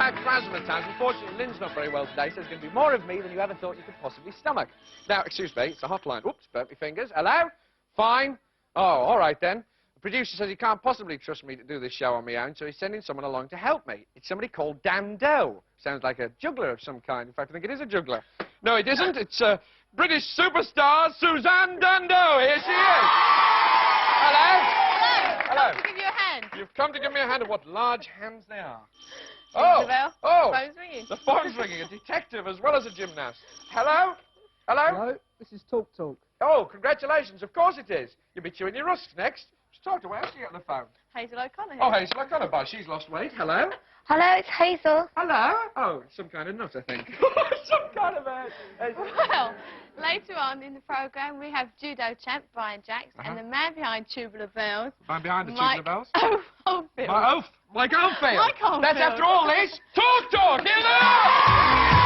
packed Razzmatazz. Unfortunately, Lynn's not very well today, so there's going to be more of me than you ever thought you could possibly stomach. Now, excuse me, it's a hotline. Oops, burnt my fingers. Hello? Fine. Oh, all right then. The producer says he can't possibly trust me to do this show on my own, so he's sending someone along to help me. It's somebody called Dando. Sounds like a juggler of some kind. In fact, I think it is a juggler. No, it isn't. It's British superstar Suzanne Dando. Here she is. Hello? Hello. I've come to give you a hand. You've come to give me a hand, and what large hands they are. The bell. Oh, The phone's ringing. The phone's ringing. A detective as well as a gymnast. Hello? Hello? Hello, this is Talk Talk. Oh, congratulations. Of course it is. You'll be chewing your rusks next. Just talk to her. How's she get on the phone? Hazel O'Connor. Oh, Hazel O'Connor. Bye. She's lost weight. Hello? Hello, it's Hazel. Hello? Oh, some kind of nut, I think. Some kind of a... Well, later on in the programme, we have judo champ Brian Jacks and the man behind Tubular Bells. I'm behind the tubular bells? Oldfield. Mike Oldfield. Mike Oldfield. That's after all this. Talk! Here they are!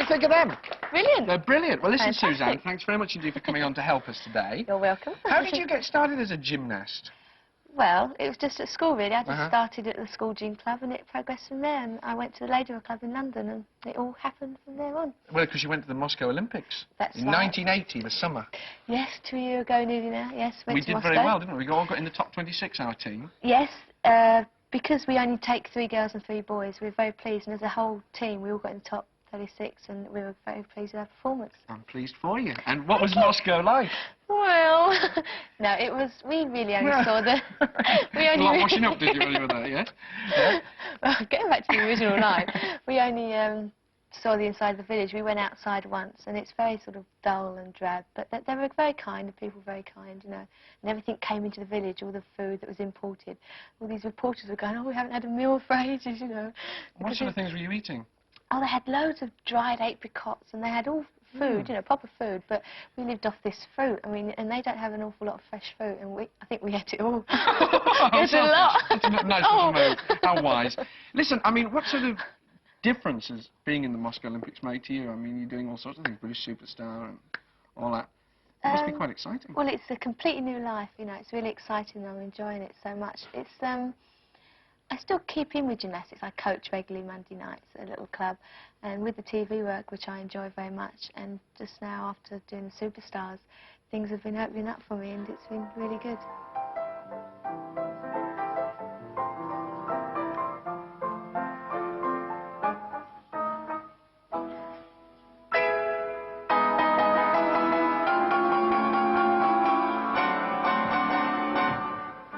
Think of them? Brilliant. They're brilliant. Well, listen, Fantastic. Suzanne, thanks very much indeed for coming on to help us today. You're welcome. How did you get started as a gymnast? Well, it was just at school, really. I just started at the school gym club, and it progressed from there. And I went to the Ladies Club in London, and it all happened from there on. Well, because you went to the Moscow Olympics. That's in right. 1980, the summer. Yes, 2 years ago nearly now. Yes, went We to did Moscow. very well, didn't we? We all got in the top 26, our team. Yes, because we only take 3 girls and 3 boys, we're very pleased. And as a whole team, we all got in the top 36, and we were very pleased with our performance. I'm pleased for you. And what was Moscow like? Well, no, it was, we really only saw the... we only a lot washing up, did you, when you were there, yes? Yeah? Well, getting back to the original night, we only saw the inside of the village. We went outside once, and it's very sort of dull and drab, but they were very kind, the people were very kind, you know, and everything came into the village, all the food that was imported. All these reporters were going, oh, we haven't had a meal for ages, you know. What sort of things were you eating? Oh, they had loads of dried apricots, and they had all food, you know, proper food, but we lived off this fruit. I mean, and they don't have an awful lot of fresh fruit, and I think we ate it all. It's a lot. That's a nice little move. How wise. Listen, I mean, what sort of difference has being in the Moscow Olympics made to you? I mean, you're doing all sorts of things, British superstar and all that. It must be quite exciting. Well, it's a completely new life, you know. It's really exciting. I'm enjoying it so much. It's I still keep in with gymnastics. I coach regularly Monday nights at a little club, and with the TV work, which I enjoy very much. And just now, after doing the Superstars, things have been opening up for me, and it's been really good.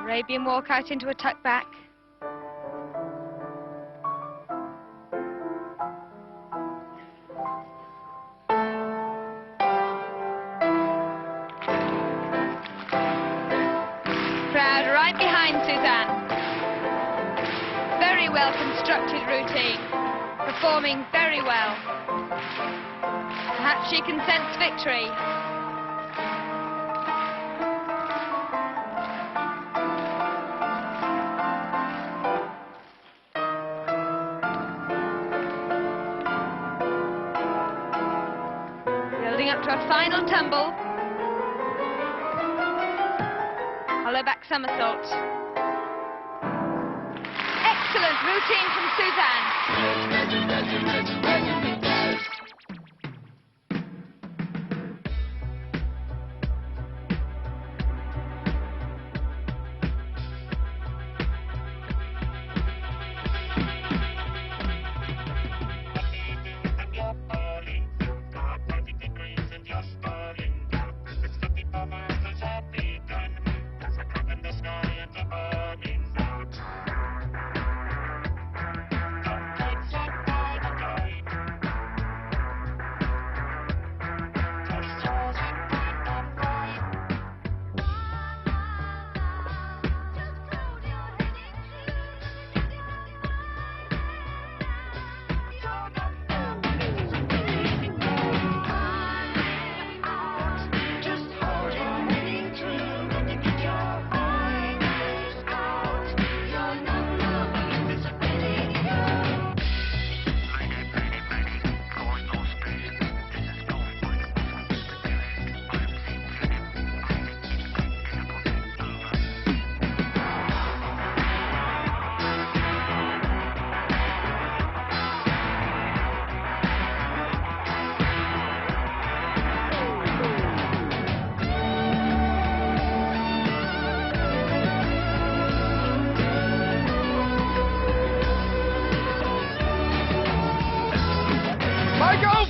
Arabian walk out into a tuck back. Crowd right behind Suzanne. Very well constructed routine. Performing very well. Perhaps she can sense victory. Building up to a final tumble. Hollow back somersault. Excellent routine from Suzanne.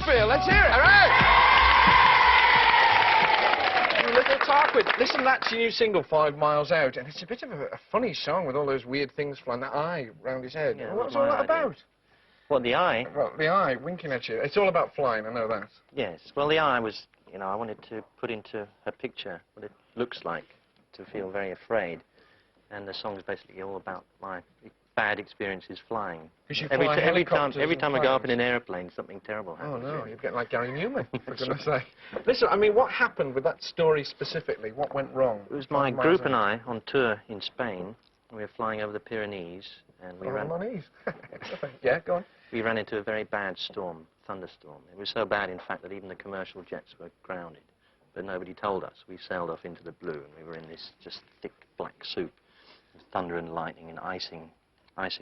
Oldfield, let's hear it. All right. A little Tarquin. Listen, that's your new single, 5 Miles Out, and it's a bit of a funny song with all those weird things flying, that eye round his head. Yeah, What's all that about? What, the eye? Well, the eye, winking at you. It's all about flying, I know that. Yes. Well, the eye was, you know, I wanted to put into a picture what it looks like to feel very afraid. And the song's basically all about my bad experiences flying. Every time I go up in an airplane, something terrible happens. Oh, no, you're getting like Gary Newman, for goodness sake. Listen, I mean, what happened with that story specifically? What went wrong? It was my group and I on tour in Spain. We were flying over the Pyrenees, and we ran... Yeah, go on. We ran into a very bad storm, thunderstorm. It was so bad, in fact, that even the commercial jets were grounded. But nobody told us. We sailed off into the blue, and we were in this just thick black soup, with thunder and lightning and icing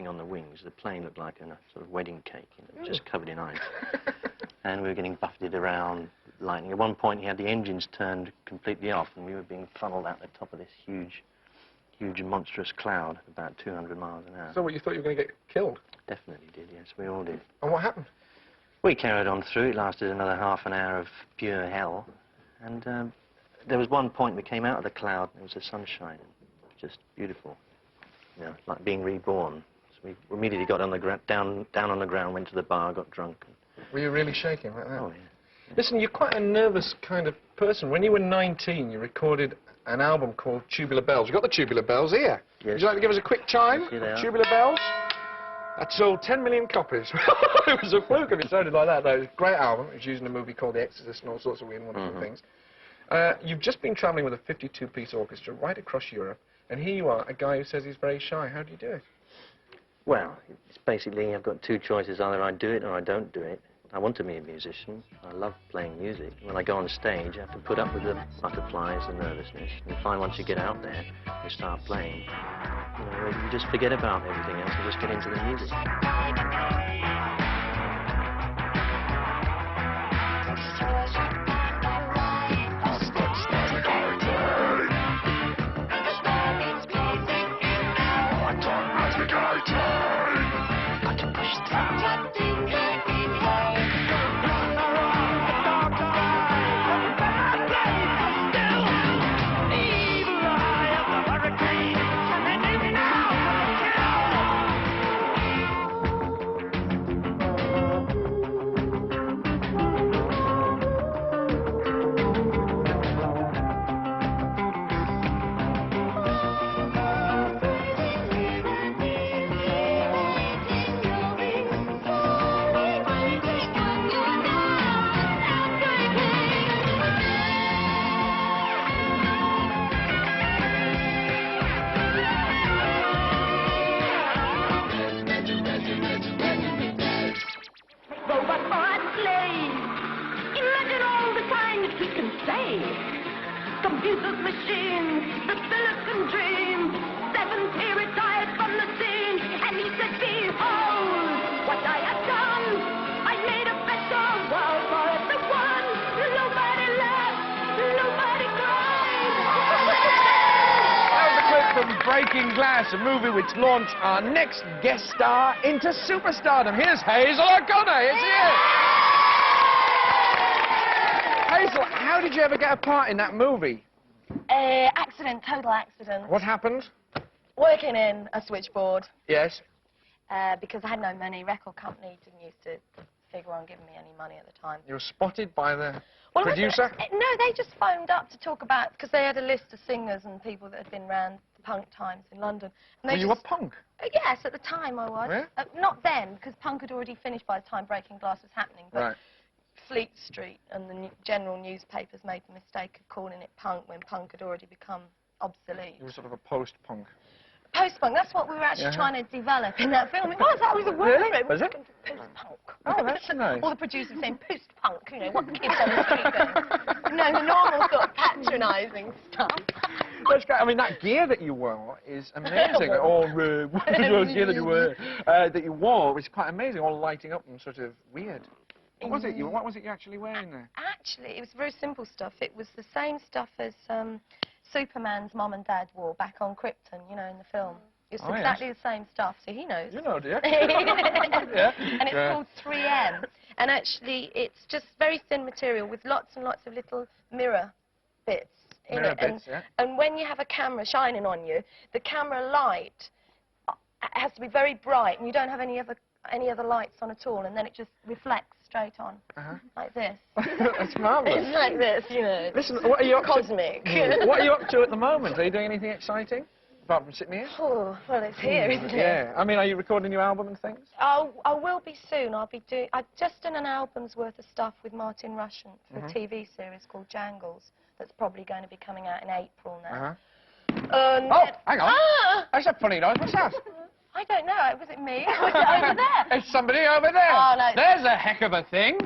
on the wings. The plane looked like a sort of wedding cake, you know, just covered in ice. And we were getting buffeted around, lightning. At one point, he had the engines turned completely off, and we were being funneled out the top of this huge monstrous cloud, about 200 miles an hour. So what, you thought you were going to get killed? Definitely did, yes, we all did. And what happened? We carried on through. It lasted another half an hour of pure hell. And there was one point we came out of the cloud, and it was the sunshine, just beautiful. You know, like being reborn. So we immediately got on the down on the ground, went to the bar, got drunk. Were you really shaking like that? Oh, yeah. Listen, you're quite a nervous kind of person. When you were 19, you recorded an album called Tubular Bells. You've got the Tubular Bells here. Yes. Would you like to give us a quick chime? Here they are. Tubular Bells? That sold 10 million copies. It was a fluke if it sounded like that, though. It was a great album. It was used in a movie called The Exorcist and all sorts of weird and wonderful things. You've just been travelling with a 52-piece orchestra right across Europe, and here you are, a guy who says he's very shy. How do you do it? Well, it's basically I've got two choices. Either I do it or I don't do it. I want to be a musician. I love playing music. When I go on stage, I have to put up with the butterflies and nervousness. And you find once you get out there, you start playing, you know, you just forget about everything else and just get into the music. Computers, machines, the Silicon dream. 70 retired from the scene, and he said, behold, what I have done. I made a better world for everyone. Nobody laughed, nobody cried. That was a clip from Breaking Glass, a movie which launched our next guest star into superstardom. Here's Hazel O'Connor. It's here. Hazel, how did you ever get a part in that movie? Accident, total accident. What happened? Working in a switchboard. Yes. Because I had no money. Record company didn't used to figure on giving me any money at the time. You were spotted by the producer? No, they just phoned up to talk about, because they had a list of singers and people that had been around the punk times in London. And Were you a punk? Yes, at the time I was. Yeah? Not then, because punk had already finished by the time Breaking Glass was happening. But Right. Fleet Street and the general newspapers made the mistake of calling it punk when punk had already become obsolete. You were sort of a post-punk. Post-punk, that's what we were actually trying to develop in that film. It was, that was a word. Really? Was it? Post-punk. Oh, that's nice. All the producers saying post-punk, you know, what kids on the street doing. No, the normal sort of patronising stuff. That's great. I mean, that gear that you wore is amazing. All gear that you wore was quite amazing, all lighting up and sort of weird. What was it? What was it you actually wearing there? Actually, it was very simple stuff. It was the same stuff as Superman's mom and dad wore back on Krypton, you know, in the film. It's exactly the same stuff, so he knows. You know, do you? Yeah. And it's called 3M. And actually, it's just very thin material with lots and lots of little mirror bits in it. And when you have a camera shining on you, the camera light has to be very bright, and you don't have any other lights on at all, and then it just reflects straight on, like this. That's marvellous. It's like this, you know. Listen, what are you up Cosmic. to? What are you up to at the moment? Are you doing anything exciting? Apart from sitting here? Oh, well, it's here, isn't it? Yeah. I mean, are you recording your album and things? I will be soon. I've just done an album's worth of stuff with Martin Rushent for a TV series called Jangles that's probably going to be coming out in April now. Oh, hang on. That's a funny noise. What's that? I don't know. Was it me? Or was it over there? It's somebody over there. Oh, no. There's a heck of a thing.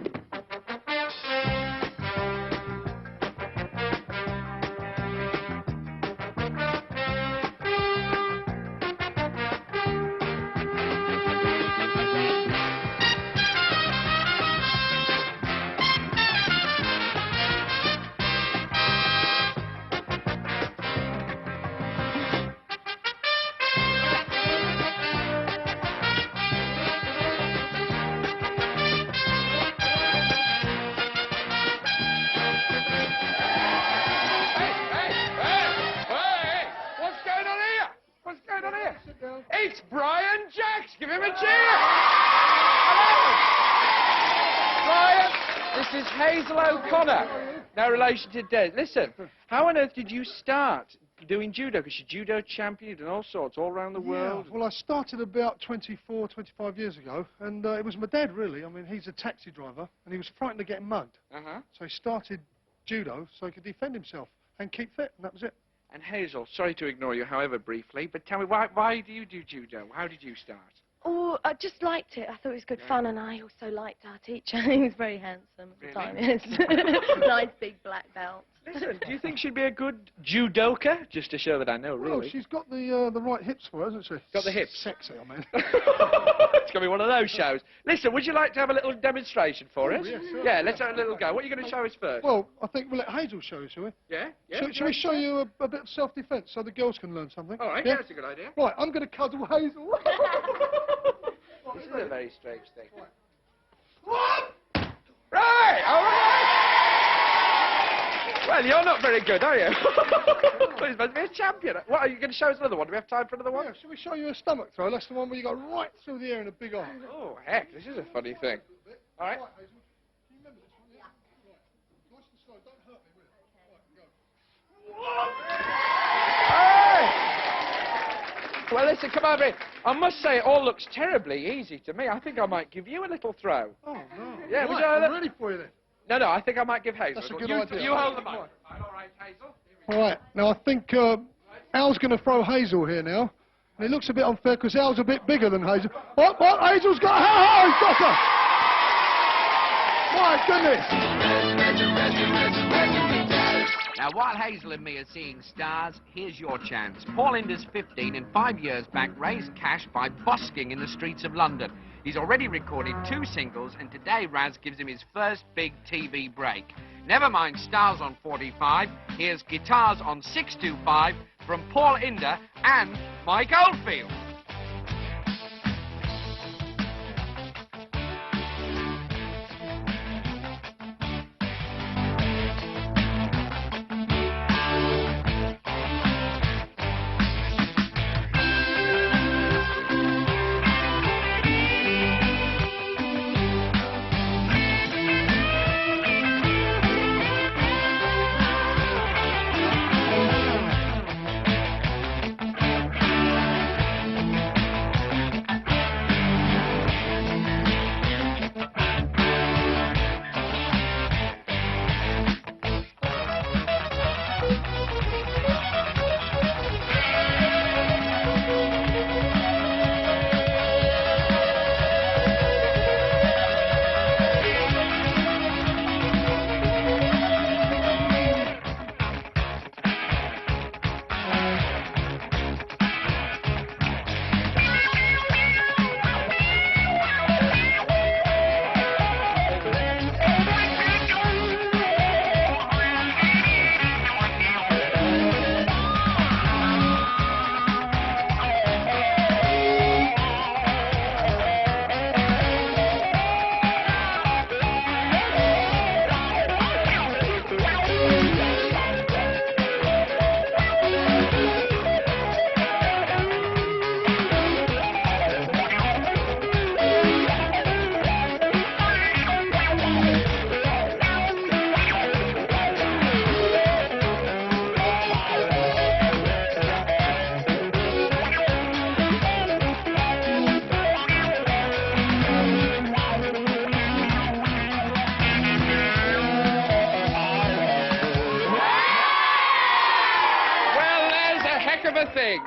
It's Brian Jacks. Give him a cheer. Hello. Brian, this is Hazel O'Connor. No relation to Des. Listen, how on earth did you start doing judo? Because you're judo champion, you've done all sorts, all around the world. Well, I started about 24, 25 years ago, and it was my dad, really. I mean, he's a taxi driver, and he was frightened of getting mugged. So he started judo so he could defend himself and keep fit, and that was it. And Hazel, sorry to ignore you, however briefly, but tell me, why do you do judo? How did you start? Oh, I just liked it. I thought it was good fun, and I also liked our teacher. He was very handsome at the time, yes. Nice big black belt. Listen, do you think she'd be a good judoka? Just to show that I know, really. Well, she's got the right hips for her, hasn't she? Got the hips? Sexy, I mean. It's going to be one of those shows. Listen, would you like to have a little demonstration for us? Yes, sure. Yeah, let's have a little go. What are you going to show us first? Well, I think we'll let Hazel show you, shall we? Yeah? Shall we show you a bit of self-defence so the girls can learn something? All right, yeah? that's a good idea. Right, I'm going to cuddle Hazel. This is a very strange thing. Right, all right. Well, you're not very good, are you? You're supposed to be a champion. What, are you going to show us another one? Do we have time for another one? Yeah, shall we show you a stomach throw? That's the one where you go right through the air in a big arc. Oh, heck, this is a funny thing. All right. Right, Hazel. Can you remember this one? Yeah. Right. Nice and slow. Don't hurt me, will it? Right, go. Hey! Well, listen, come over here. I must say, it all looks terribly easy to me. I think I might give you a little throw. Oh, no. Yeah, right, would you I'm ready for you then. No, I think I might give Hazel. That's a good you, idea. You hold the mic. Right. All right, Hazel. All right, now I think Al's going to throw Hazel here now. And it looks a bit unfair because Al's a bit bigger than Hazel. What? Hazel's got her! He's got her! My goodness! Now, while Hazel and me are seeing stars, here's your chance. Paul Inder's 15 and 5 years back raised cash by busking in the streets of London. He's already recorded 2 singles, and today Raz gives him his first big TV break. Never mind stars on 45, here's guitars on 625 from Paul Inder and Mike Oldfield.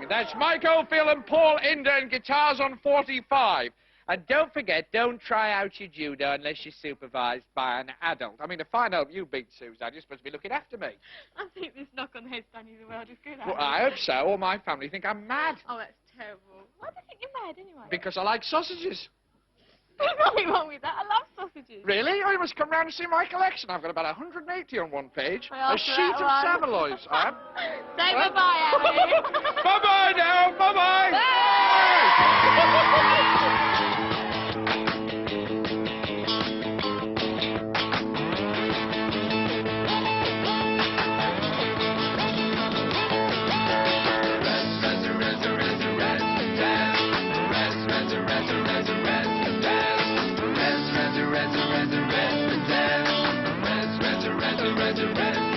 That's Mike Oldfield and Paul Inder and guitars on 45. And don't forget, don't try out your judo unless you're supervised by an adult. I mean, if I know you beat Suzanne, you're supposed to be looking after me. I think this knock on the head standing in the world is good. Well, I hope so. All my family think I'm mad. Oh, that's terrible. Why do you think you're mad anyway? Because I like sausages. There's nothing wrong with that. I love sausages. Really? Oh, you must come round and see my collection. I've got about 180 on one page. Well, A sheet of Saveloys. I have. Say goodbye, Abby. Bye-bye now. Bye-bye. Razzmatazz.